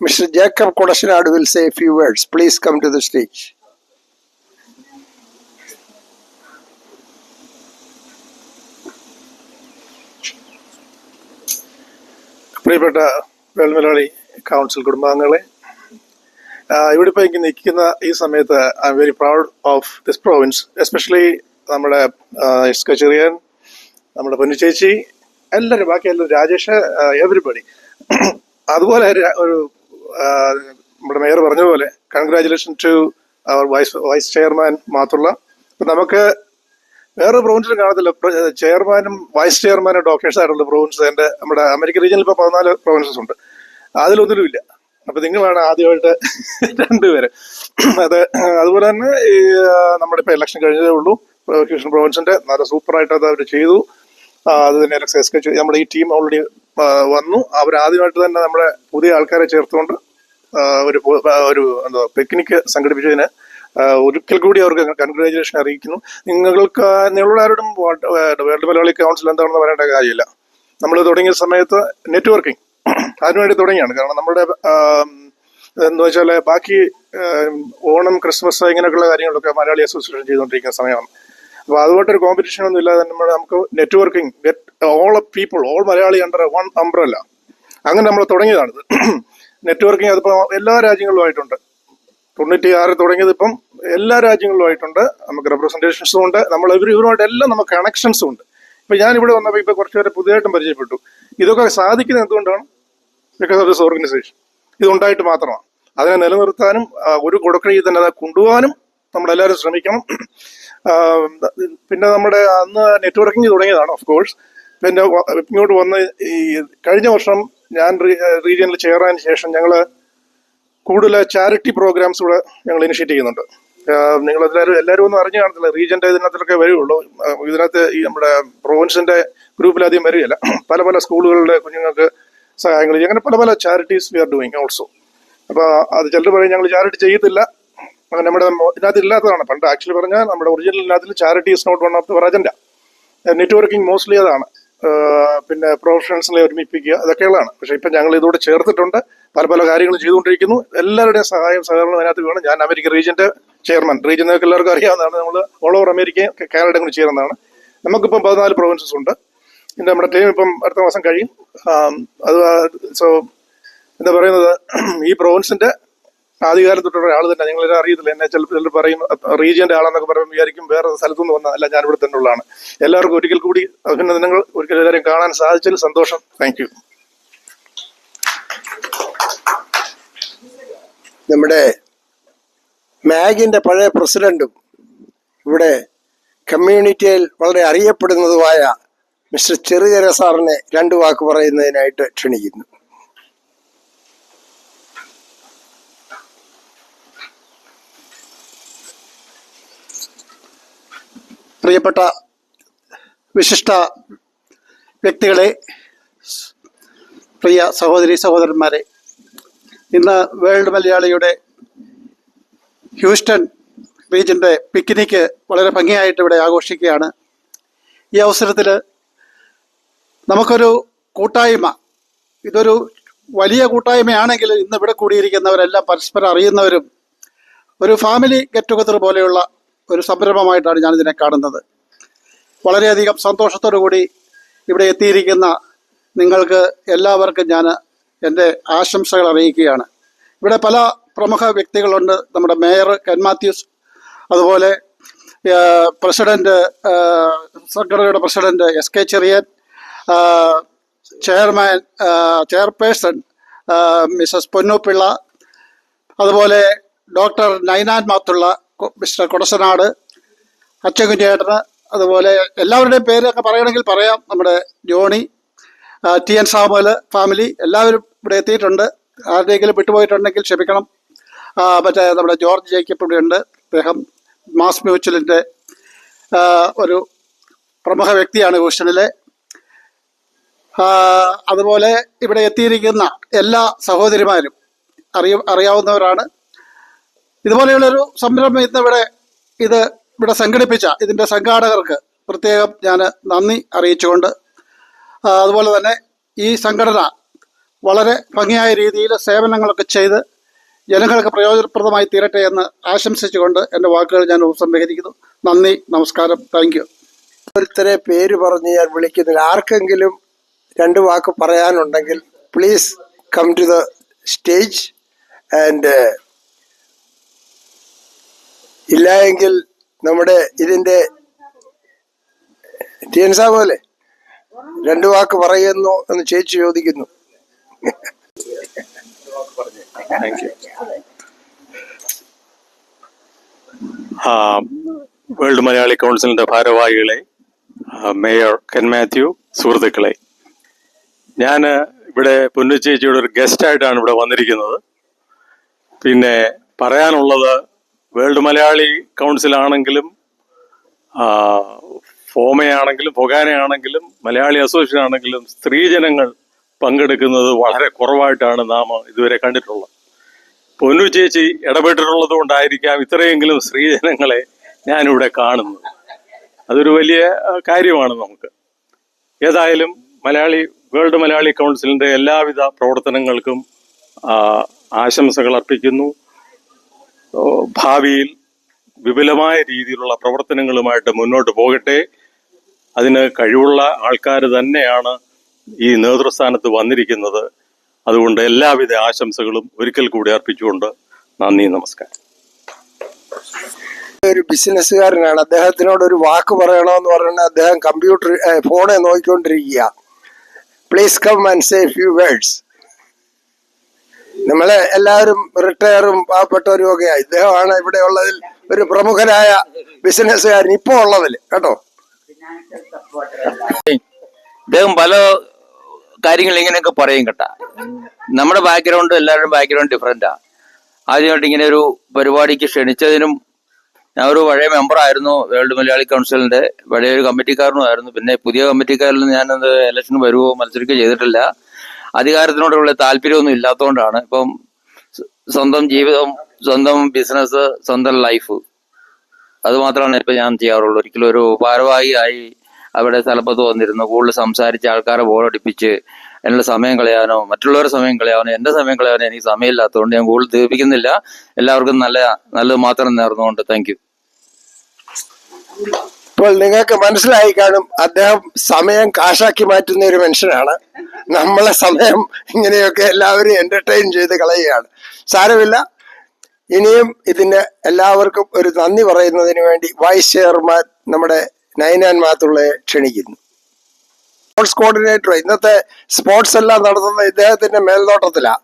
Mr. Jacob Kodashanadu will say a few words. Please come to the stage. പ്രിയപ്പെട്ട വേൾമലയാളി council കുടുംബാംഗങ്ങളെ, ഇവിടെ ഇപ്പോൾ എനിക്ക് നിൽക്കുന്ന ഈ സമയത്ത് I am very proud of this province, especially നമ്മുടെ ഇസ്ക ചെറിയൻ, നമ്മുടെ പൊന്നുചേച്ചി, എല്ലാവരും, ബാക്കി എല്ലാവരും, രാജേഷ്, എവരിബഡി. അതുപോലെ ഒരു നമ്മുടെ മേയർ പറഞ്ഞ പോലെ congratulation to our vice chairman Mathulla. ഇപ്പം നമുക്ക് വേറെ പ്രൊവിൻസിലും കാണത്തില്ല ചെയർമാനും വൈസ് ചെയർമാനും ഡോക്ടേഴ്സ് ആയിട്ടുള്ള പ്രൊവിൻസ്. നമ്മുടെ അമേരിക്കൻ റീജിയനിൽ ഇപ്പോൾ 14 പ്രൊവിൻസസ് ഉണ്ട്, അതിലൊന്നിലുമില്ല. അപ്പൊ നിങ്ങളാണ് ആദ്യമായിട്ട് രണ്ടുപേര്. അതുപോലെ തന്നെ ഈ നമ്മുടെ ഇപ്പൊ ഇലക്ഷൻ കഴിഞ്ഞതേ ഉള്ളൂ. ക്യൂഷൻ പ്രൊവിൻസിന്റെ നല്ല സൂപ്പറായിട്ട് അത് അവർ ചെയ്തു. അത് തന്നെ നമ്മുടെ ഈ ടീം ഓൾറെഡി വന്നു. അവർ ആദ്യമായിട്ട് തന്നെ നമ്മുടെ പുതിയ ആൾക്കാരെ ചേർത്തുകൊണ്ട് ഒരു എന്താ പിക്നിക് സംഘടിപ്പിച്ചതിന് ഒരിക്കൽ കൂടി അവർക്ക് കൺഗ്രാജുലേഷൻ അറിയിക്കുന്നു. നിങ്ങളോട് ആരോടും വേൾഡ് മലയാളി കൗൺസിൽ എന്താണെന്ന് പറയേണ്ട കാര്യമില്ല. നമ്മൾ തുടങ്ങിയ സമയത്ത് നെറ്റ്വർക്കിംഗ് അതിനുവേണ്ടി തുടങ്ങിയാണ്. കാരണം നമ്മുടെ എന്താ വെച്ചാൽ ബാക്കി ഓണം, ക്രിസ്മസ് ഇങ്ങനെയൊക്കെയുള്ള കാര്യങ്ങളൊക്കെ മലയാളി അസോസിയേഷൻ ചെയ്തുകൊണ്ടിരിക്കുന്ന സമയമാണ്. അപ്പോൾ അതുകൊണ്ടൊരു കോമ്പറ്റീഷൻ ഒന്നും ഇല്ലാതെ നമുക്ക് networking, get all people, all Malayali under one umbrella, അങ്ങനെ നമ്മൾ തുടങ്ങിയതാണിത്. നെറ്റ്വർക്കിംഗ് അതിപ്പോൾ എല്ലാ രാജ്യങ്ങളിലുമായിട്ടുണ്ട്. 96 തുടങ്ങിയത് ഇപ്പം എല്ലാ രാജ്യങ്ങളിലുമായിട്ടുണ്ട്. നമുക്ക് റെപ്രസെൻറ്റേഷൻസും ഉണ്ട്. നമ്മൾ ഇവരുമായിട്ട് എല്ലാം നമുക്ക് കണക്ഷൻസും ഉണ്ട്. ഇപ്പം ഞാനിവിടെ വന്നപ്പോൾ ഇപ്പോൾ കുറച്ച് പേരെ പുതിയതായിട്ടും പരിചയപ്പെട്ടു. ഇതൊക്കെ സാധിക്കുന്നത് എന്തുകൊണ്ടാണ്? Because of this organisation. ഇതുണ്ടായിട്ട് മാത്രമാണ്. അതിനെ നിലനിർത്താനും ഒരു കൊടുക്കഴി തന്നെ അത് കൊണ്ടുപോകാനും നമ്മളെല്ലാവരും ശ്രമിക്കണം. പിന്നെ നമ്മുടെ അന്ന് നെറ്റ്വർക്കിംഗ് തുടങ്ങിയതാണ് ഓഫ് കോഴ്സ്. പിന്നെ ഇങ്ങോട്ട് വന്ന് ഈ കഴിഞ്ഞ വർഷം ഞാൻ റീജിയനിൽ ചേരാൻ ശേഷം ഞങ്ങൾ കൂടുതൽ ചാരിറ്റി പ്രോഗ്രാംസ് കൂടെ ഞങ്ങൾ ഇനിഷ്യേറ്റ് ചെയ്യുന്നുണ്ട്. എല്ലാവരും ഒന്നും അറിഞ്ഞു കാണത്തില്ല, റീജിയൻ്റെ ഇതിനകത്തൊക്കെ വരുള്ളൂ. ഇതിനകത്ത് ഈ നമ്മുടെ പ്രൊവിൻസിന്റെ ഗ്രൂപ്പിൽ അധികം വരികയില്ല. പല പല സ്കൂളുകളുടെ കുഞ്ഞുങ്ങൾക്ക് സഹായങ്ങൾ ചെയ്യും. അങ്ങനെ പല പല charities we are doing also. അപ്പോൾ അത് ചിലർ പറയും ഞങ്ങൾ ചാരിറ്റി ചെയ്യത്തില്ല, അങ്ങനെ നമ്മുടെ ഇതിനകത്ത് ഇല്ലാത്തതാണ്. പണ്ട് ആക്ച്വലി പറഞ്ഞാൽ നമ്മുടെ ഒറിജിനലിനകത്തിൽ charity is not one of the agenda. Networking mostly അതാണ്. പിന്നെ പ്രൊഫഷണൽസിനെ ഒരുമിപ്പിക്കുക, അതൊക്കെയുള്ളതാണ്. പക്ഷെ ഇപ്പം ഞങ്ങൾ ഇതോടെ ചേർത്തിട്ടുണ്ട്, പല പല കാര്യങ്ങളും ചെയ്തുകൊണ്ടിരിക്കുന്നു. എല്ലാവരുടെയും സഹായം സഹകരണം അതിനകത്ത് വേണം. ഞാൻ അമേരിക്കൻ റീജിയന്റെ ചെയർമാൻ, റീജിയൻ നിങ്ങൾക്ക് എല്ലാവർക്കും അറിയാവുന്നതാണ്. നമ്മൾ ഓൾ ഓവർ അമേരിക്കയും കാനഡയും കൂടി ചേർന്നതാണ്. നമുക്കിപ്പം 14 പ്രൊവിൻസസ് ഉണ്ട്. പിന്നെ നമ്മുടെ ടീം ഇപ്പം അടുത്ത മാസം കഴിയും. അത് സോ എന്താ പറയുന്നത്, ഈ പ്രൊവിൻസിന്റെ ആദ്യകാലം തൊട്ടുള്ള ഒരാൾ തന്നെ. നിങ്ങളെല്ലാം അറിയത്തില്ല, എന്നെ ചിലപ്പോൾ പറയും റീജിയന്റെ ആളെന്നൊക്കെ പറയുമ്പോൾ വിചാരിക്കും വേറെ സ്ഥലത്തുനിന്ന് വന്നതല്ല, ഞാൻ ഇവിടെ തന്നെ ഉള്ളതാണ്. എല്ലാവർക്കും ഒരിക്കൽ കൂടി അഭിനന്ദനങ്ങൾ. ഒരിക്കൽ എല്ലാവരെയും കാണാൻ സാധിച്ചതിൽ സന്തോഷം. Thank you. നമ്മുടെ മാഗിന്റെ പഴയ പ്രസിഡന്റും ഇവിടെ കമ്മ്യൂണിറ്റിയിൽ വളരെ അറിയപ്പെടുന്നതുമായ മിസ്റ്റർ ചെറുചെറിയ സാറിനെ 2 വാക്ക് പറയുന്നതിനായിട്ട് ക്ഷണിക്കുന്നു. പ്രിയപ്പെട്ട വിശിഷ്ട വ്യക്തികളെ, പ്രിയ സഹോദരി സഹോദരന്മാരെ, ഇന്ന് വേൾഡ് മലയാളിയുടെ ഹ്യൂസ്റ്റൺ റീജിയൻ്റെ പിക്നിക്ക് വളരെ ഭംഗിയായിട്ട് ഇവിടെ ആഘോഷിക്കുകയാണ്. ഈ അവസരത്തിൽ നമുക്കൊരു കൂട്ടായ്മ, ഇതൊരു വലിയ കൂട്ടായ്മയാണെങ്കിൽ ഇന്ന് ഇവിടെ കൂടിയിരിക്കുന്നവരെല്ലാം പരസ്പരം അറിയുന്നവരും ഒരു ഫാമിലി ഗെറ്റ് ടുഗദർ പോലെയുള്ള ഒരു സംരംഭമായിട്ടാണ് ഞാനിതിനെ കാണുന്നത്. വളരെയധികം സന്തോഷത്തോടു കൂടി ഇവിടെ എത്തിയിരിക്കുന്ന നിങ്ങൾക്ക് എല്ലാവർക്കും ഞാൻ എൻ്റെ ആശംസകൾ അറിയിക്കുകയാണ്. ഇവിടെ പല പ്രമുഖ വ്യക്തികളുണ്ട്. നമ്മുടെ മേയർ കെൻ മാത്യൂസ്, അതുപോലെ പ്രസിഡന്റ്, സംഘടനയുടെ president SK Cherian, chairperson Mrs Ponnupilla, അതുപോലെ ഡോക്ടർ നൈനാൻ മാത്തുള്ള, മിസ്റ്റർ കൊടസനാട്, അച്ചൻകുഞ്ഞേട്ടന്, അതുപോലെ എല്ലാവരുടെയും പേരൊക്കെ പറയണമെങ്കിൽ പറയാം. നമ്മുടെ ജോണി, TN സാമുവൽ ഫാമിലി എല്ലാവരും ഇവിടെ എത്തിയിട്ടുണ്ട്. ആരുടെയെങ്കിലും വിട്ടുപോയിട്ടുണ്ടെങ്കിൽ ക്ഷമിക്കണം. മറ്റേ നമ്മുടെ ജോർജ് ജേക്കബ് ഇവിടെ ഉണ്ട്. അദ്ദേഹം മാസ് മ്യൂച്വലിൻ്റെ ഒരു പ്രമുഖ വ്യക്തിയാണ് ഹൂസ്റ്റണിലെ. അതുപോലെ ഇവിടെ എത്തിയിരിക്കുന്ന എല്ലാ സഹോദരിമാരും അറിയാവുന്നവരാണ്. ഇതുപോലെയുള്ളൊരു സംരംഭം ഇവിടെ സംഘടിപ്പിച്ച ഇതിൻ്റെ സംഘാടകർക്ക് പ്രത്യേകം ഞാൻ നന്ദി അറിയിച്ചുകൊണ്ട്, അതുപോലെ തന്നെ ഈ സംഘടന വളരെ ഭംഗിയായ രീതിയിൽ സേവനങ്ങളൊക്കെ ചെയ്ത് ജനങ്ങൾക്ക് പ്രയോജനപ്രദമായി തീരട്ടെ എന്ന് ആശംസിച്ചുകൊണ്ട് എൻ്റെ വാക്കുകൾ ഞാൻ ഉപസംഹരിക്കുന്നു. നന്ദി, നമസ്കാരം, താങ്ക് യു. ഓരോരുത്തരെ പേര് പറഞ്ഞ് ഞാൻ വിളിക്കുന്നില്ല. ആർക്കെങ്കിലും രണ്ട് വാക്ക് പറയാനുണ്ടെങ്കിൽ please come to the stage. And ഇല്ല എങ്കിൽ നമ്മുടെ ഇതിൻ്റെ ടിയൻസാ പോലെ രണ്ട് വാക്ക് പറയുന്നു എന്ന് ചേച്ചി ചോദിക്കുന്നു. വേൾഡ് മലയാളി കൗൺസിലിന്റെ ഭാരവാഹികളെ, മേയർ കെൻ മാത്യു, സുഹൃത്തുക്കളെ, ഞാൻ ഇവിടെ പൊന്നുചേച്ചിയുടെ ഒരു ഗസ്റ്റായിട്ടാണ് ഇവിടെ വന്നിരിക്കുന്നത്. പിന്നെ പറയാനുള്ളത്, വേൾഡ് മലയാളി കൗൺസിലാണെങ്കിലും ഫോമയാണെങ്കിലും ഫൊഗാനയാണെങ്കിലും മലയാളി അസോസിയേഷൻ ആണെങ്കിലും സ്ത്രീജനങ്ങൾ പങ്കെടുക്കുന്നത് വളരെ കുറവായിട്ടാണ് നാം ഇതുവരെ കണ്ടിട്ടുള്ളത്. പൊന്നു ചേച്ചി ഇടപെട്ടിട്ടുള്ളത് കൊണ്ടായിരിക്കാം ഇത്രയെങ്കിലും സ്ത്രീജനങ്ങളെ ഞാനിവിടെ കാണുന്നത്. അതൊരു വലിയ കാര്യമാണ് നമുക്ക്. ഏതായാലും വേൾഡ് മലയാളി കൗൺസിലിന്റെ എല്ലാവിധ പ്രവർത്തനങ്ങൾക്കും ആശംസകൾ അർപ്പിക്കുന്നു. ഭാവിയിൽ വിപുലമായ രീതിയിലുള്ള പ്രവർത്തനങ്ങളുമായിട്ട് മുന്നോട്ട് പോകട്ടെ. അതിന് കഴിവുള്ള ആൾക്കാർ തന്നെയാണ് ഈ നേതൃസ്ഥാനത്ത് വന്നിരിക്കുന്നത്. അതുകൊണ്ട് എല്ലാവിധ ആശംസകളും ഒരിക്കൽ കൂടി അർപ്പിച്ചുകൊണ്ട് നന്ദി, നമസ്കാരം. ഒരു ബിസിനസ്സുകാരനാണ്. അദ്ദേഹത്തിനോട് ഒരു വാക്ക് പറയണമെന്ന് പറഞ്ഞാൽ അദ്ദേഹം ഫോണെ നോക്കിക്കൊണ്ടിരിക്കുക. Please come and say few words. നമ്മളെ എല്ലാവരും റിട്ടയറും പാവപ്പെട്ടവരും ഒക്കെയായി. ഇദ്ദേഹമാണ് ഇവിടെ ഉള്ളതിൽ ഒരു പ്രമുഖനായ ബിസിനസ്സുകാരൻ ഇപ്പോ ഉള്ളതിൽ കേട്ടോ. ഇദ്ദേഹം പല കാര്യങ്ങൾ ഇങ്ങനെയൊക്കെ പറയും കേട്ടാ. നമ്മുടെ ബാക്ക്ഗ്രൗണ്ട്, എല്ലാവരുടെയും ബാക്ക്ഗ്രൗണ്ട് ഡിഫറെന്റാ. ആദ്യമായിട്ട് ഇങ്ങനെ ഒരു പരിപാടിക്ക് ക്ഷണിച്ചതിനും, ഞാൻ ഒരു പഴയ മെമ്പറായിരുന്നു വേൾഡ് മലയാളി കൗൺസിലിന്റെ, പഴയ ഒരു കമ്മിറ്റിക്കാരനുമായിരുന്നു. പിന്നെ പുതിയ കമ്മിറ്റിക്കാരിൽ ഞാനത് ഇലക്ഷന് വരുവോ മത്സരിക്കുകയോ ചെയ്തിട്ടില്ല. അധികാരത്തിനോടുള്ള താല്പര്യമൊന്നും ഇല്ലാത്തതുകൊണ്ടാണ്. ഇപ്പം സ്വന്തം ജീവിതം, സ്വന്തം ബിസിനസ്, സ്വന്തം ലൈഫ്, അത് മാത്രമാണ് ഇപ്പം ഞാൻ ചെയ്യാറുള്ളൂ. ഒരിക്കലും ഒരു ഭാരവാഹിയായി അവിടെ സ്ഥലപ്പത്ത് വന്നിരുന്നു കൂടുതൽ സംസാരിച്ച് ആൾക്കാരെ ബോറടിപ്പിച്ച് എന്നുള്ള സമയം കളയാനോ മറ്റുള്ളവരുടെ സമയം കളയാനോ എൻ്റെ സമയം കളയാനോ എനിക്ക് സമയമില്ലാത്തതുകൊണ്ട് ഞാൻ കൂടുതൽ ദീപിക്കുന്നില്ല. എല്ലാവർക്കും നല്ലത് മാത്രം നേർന്നുകൊണ്ട് താങ്ക് യു. ഇപ്പോൾ നിങ്ങൾക്ക് മനസ്സിലായി കാണും, അദ്ദേഹം സമയം കാശാക്കി മാറ്റുന്ന ഒരു മനുഷ്യനാണ്. നമ്മളെ സമയം ഇങ്ങനെയൊക്കെ എല്ലാവരും എന്റർടൈൻ ചെയ്ത് കളയുകയാണ്. സാരമില്ല. ഇനിയും ഇതിന് എല്ലാവർക്കും ഒരു നന്ദി പറയുന്നതിന് വേണ്ടി വൈസ് ചെയർമാൻ നമ്മുടെ നൈനാൻ മാത്തുള്ളയെ ക്ഷണിക്കുന്നു. സ്പോർട്സ് കോർഡിനേറ്റർ ഇന്നത്തെ സ്പോർട്സ് എല്ലാം നടത്തുന്ന ഇദ്ദേഹത്തിന്റെ മേൽനോട്ടത്തിലാണ്.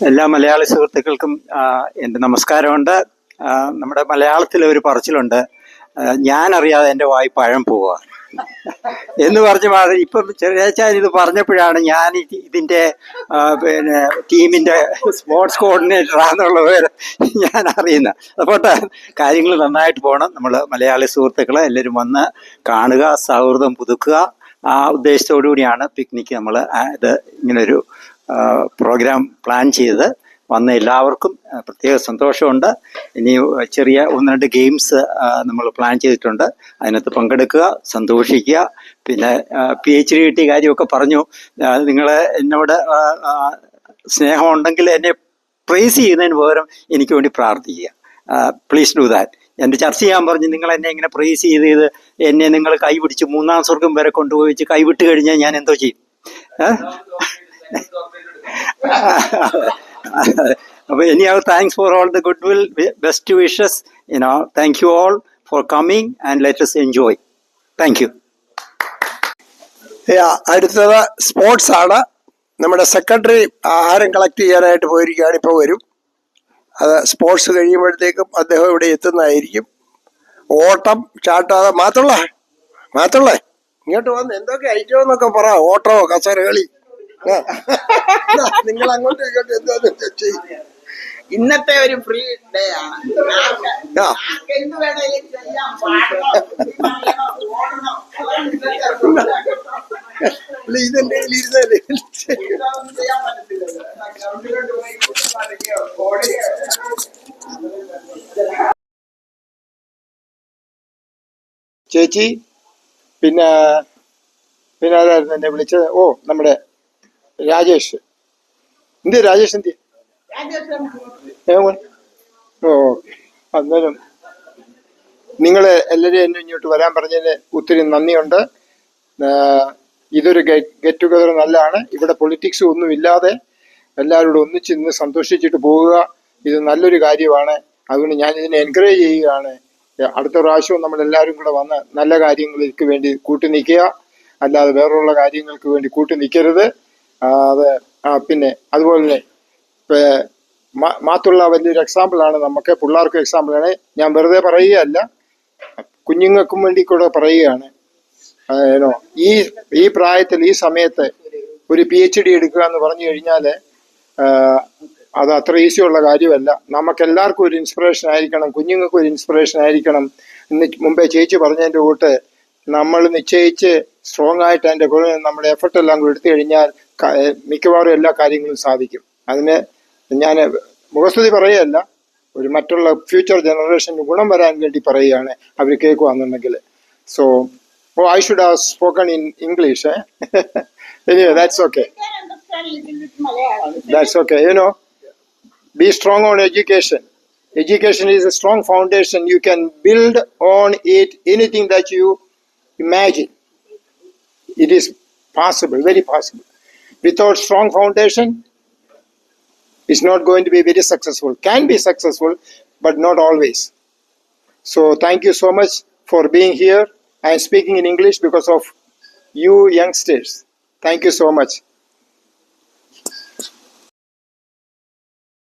എല്ലാ മലയാളി സുഹൃത്തുക്കൾക്കും എൻ്റെ നമസ്കാരമുണ്ട്. നമ്മുടെ മലയാളത്തിൽ ഒരു പറച്ചിലുണ്ട്, ഞാൻ അറിയാതെ എൻ്റെ വായി പഴം പോവുക എന്ന് പറഞ്ഞ മാതിരി. ഇപ്പം ചെറിയാച്ചാൻ ഇത് പറഞ്ഞപ്പോഴാണ് ഞാൻ ഇതിൻ്റെ പിന്നെ ടീമിൻ്റെ സ്പോർട്സ് കോർഡിനേറ്ററാണെന്നുള്ളത് ഞാൻ അറിയുന്നത്. അതുകൊണ്ട് കാര്യങ്ങൾ നന്നായിട്ട് പോകണം. നമ്മൾ മലയാളി സുഹൃത്തുക്കളെ എല്ലാവരും വന്ന് കാണുക, സൗഹൃദം പുതുക്കുക. ആ ഉദ്ദേശത്തോടു കൂടിയാണ് പിക്നിക്ക് നമ്മൾ ഇത് ഇങ്ങനൊരു പ്രോഗ്രാം പ്ലാൻ ചെയ്തത്. വന്ന എല്ലാവർക്കും പ്രത്യേക സന്തോഷമുണ്ട്. ഇനി ചെറിയ 1-2 ഗെയിംസ് നമ്മൾ പ്ലാൻ ചെയ്തിട്ടുണ്ട്. അതിനകത്ത് പങ്കെടുക്കുക, സന്തോഷിക്കുക. പിന്നെ PhD കിട്ടിയ കാര്യമൊക്കെ പറഞ്ഞു. നിങ്ങൾ എന്നോട് സ്നേഹമുണ്ടെങ്കിൽ എന്നെ പ്രൈസ് ചെയ്യുന്നതിന് പകരം എനിക്ക് വേണ്ടി പ്രാർത്ഥിക്കുക. Please do that. എൻ്റെ ചർച്ച ചെയ്യാൻ പറഞ്ഞ് നിങ്ങൾ എന്നെ ഇങ്ങനെ പ്രൈസ് ചെയ്ത് എന്നെ നിങ്ങൾ കൈപിടിച്ച് 3-ാം സ്വർഗം വരെ കൊണ്ടുപോയി വെച്ച് കൈവിട്ട് കഴിഞ്ഞാൽ ഞാൻ എന്തോ ചെയ്യും? അപ്പോൾ anyhow, thanks for all the goodwill, best wishes, thank you all for coming and let us enjoy. Thank you. അടുത്തത് സ്പോർട്സ് ആണ്. നമ്മുടെ സെക്രട്ടറി ആഹാരം കളക്ട് ചെയ്യാനായിട്ട് പോയിരിക്കുകയാണ്, ഇപ്പോൾ വരും. അത് സ്പോർട്സ് കഴിയുമ്പോഴത്തേക്കും അദ്ദേഹം ഇവിടെ എത്തുന്നതായിരിക്കും. ഓട്ടം, ചാട്ടം, മാത്തുള്ളേ ഇങ്ങോട്ട് വന്ന് എന്തൊക്കെ ഐറ്റം എന്നൊക്കെ പറ. ഓട്ടമോ കസരകളി, നിങ്ങൾ അങ്ങോട്ടും ഇങ്ങോട്ടും എന്താന്ന് ചെയ്യും. ഇന്നത്തെ ഒരു ഫ്രീ ഡേ ആണ്. എന്ത് വേണേലും ചെയ്യാം, ഇതെന്റെ ഇരുന്നല്ലേ ചെയ്യാൻ പറ്റത്തില്ല. ചേച്ചി. പിന്നെ പിന്നെ ആരായിരുന്നു എന്നെ വിളിച്ചത്? ഓ, നമ്മുടെ രാജേഷ്. എന്ത് രാജേഷ് എന്ത്? ഓ, അന്നേരം നിങ്ങൾ എല്ലാവരും എന്നെ ഇങ്ങോട്ട് വരാൻ പറഞ്ഞതിന് ഒത്തിരി നന്ദിയുണ്ട്. ഇതൊരു ഗെറ്റ് ടുഗദർ നല്ലതാണ്. ഇവിടെ പൊളിറ്റിക്സ് ഒന്നും ഇല്ലാതെ എല്ലാവരോടും ഒന്നിച്ച് ഇന്ന് സന്തോഷിച്ചിട്ട് പോവുക, ഇത് നല്ലൊരു കാര്യമാണ്. അതുകൊണ്ട് ഞാൻ ഇതിനെ എൻകറേജ് ചെയ്യുകയാണ്. അടുത്ത പ്രാവശ്യവും നമ്മളെല്ലാവരും കൂടെ വന്ന് നല്ല കാര്യങ്ങൾക്ക് വേണ്ടി കൂട്ടി നിൽക്കുക, അല്ലാതെ വേറെയുള്ള കാര്യങ്ങൾക്ക് വേണ്ടി കൂട്ടി നിൽക്കരുത്. അത് പിന്നെ അതുപോലെ തന്നെ മാത്തുള്ള വലിയൊരു എക്സാമ്പിളാണ്, നമുക്ക് പിള്ളേർക്കും എക്സാമ്പിളാണ്. ഞാൻ വെറുതെ പറയുകയല്ല, കുഞ്ഞുങ്ങൾക്കും വേണ്ടി കൂടെ പറയുകയാണ്. ഈ പ്രായത്തിൽ ഈ സമയത്ത് ഒരു PhD എടുക്കുക എന്ന് പറഞ്ഞു കഴിഞ്ഞാൽ അത് അത്ര ഈസിയുള്ള കാര്യമല്ല. നമുക്കെല്ലാവർക്കും ഒരു ഇൻസ്പിറേഷൻ ആയിരിക്കണം, കുഞ്ഞുങ്ങൾക്ക് ഒരു ഇൻസ്പിറേഷൻ ആയിരിക്കണം. ഇന്ന് മുമ്പേ ചേച്ചി പറഞ്ഞതിൻ്റെ കൂട്ട് നമ്മൾ നിശ്ചയിച്ച് സ്ട്രോങ് ആയിട്ട് അതിൻ്റെ കൂടെ നമ്മുടെ എഫർട്ട് എല്ലാം കൂടെ എടുത്തു കഴിഞ്ഞാൽ മിക്കവാറും എല്ലാ കാര്യങ്ങളും സാധിക്കും. അതിന് ഞാൻ മുഖസ്തുതി പറയുകയല്ല, ഒരു മറ്റുള്ള ഫ്യൂച്ചർ ജനറേഷന് ഗുണം വരാൻ വേണ്ടി പറയുകയാണ്, അവർ കേൾക്കുകയാണെന്നുണ്ടെങ്കിൽ. So I should have spoken in English. Anyway, that's okay. That's okay. Be strong on education. Education is a strong foundation. You can build on it anything that you imagine. It is possible, very possible. Without strong foundation, it's not going to be very successful. Can be successful, but not always. So thank you so much for being here. I am speaking in English because of you youngsters. Thank you so much.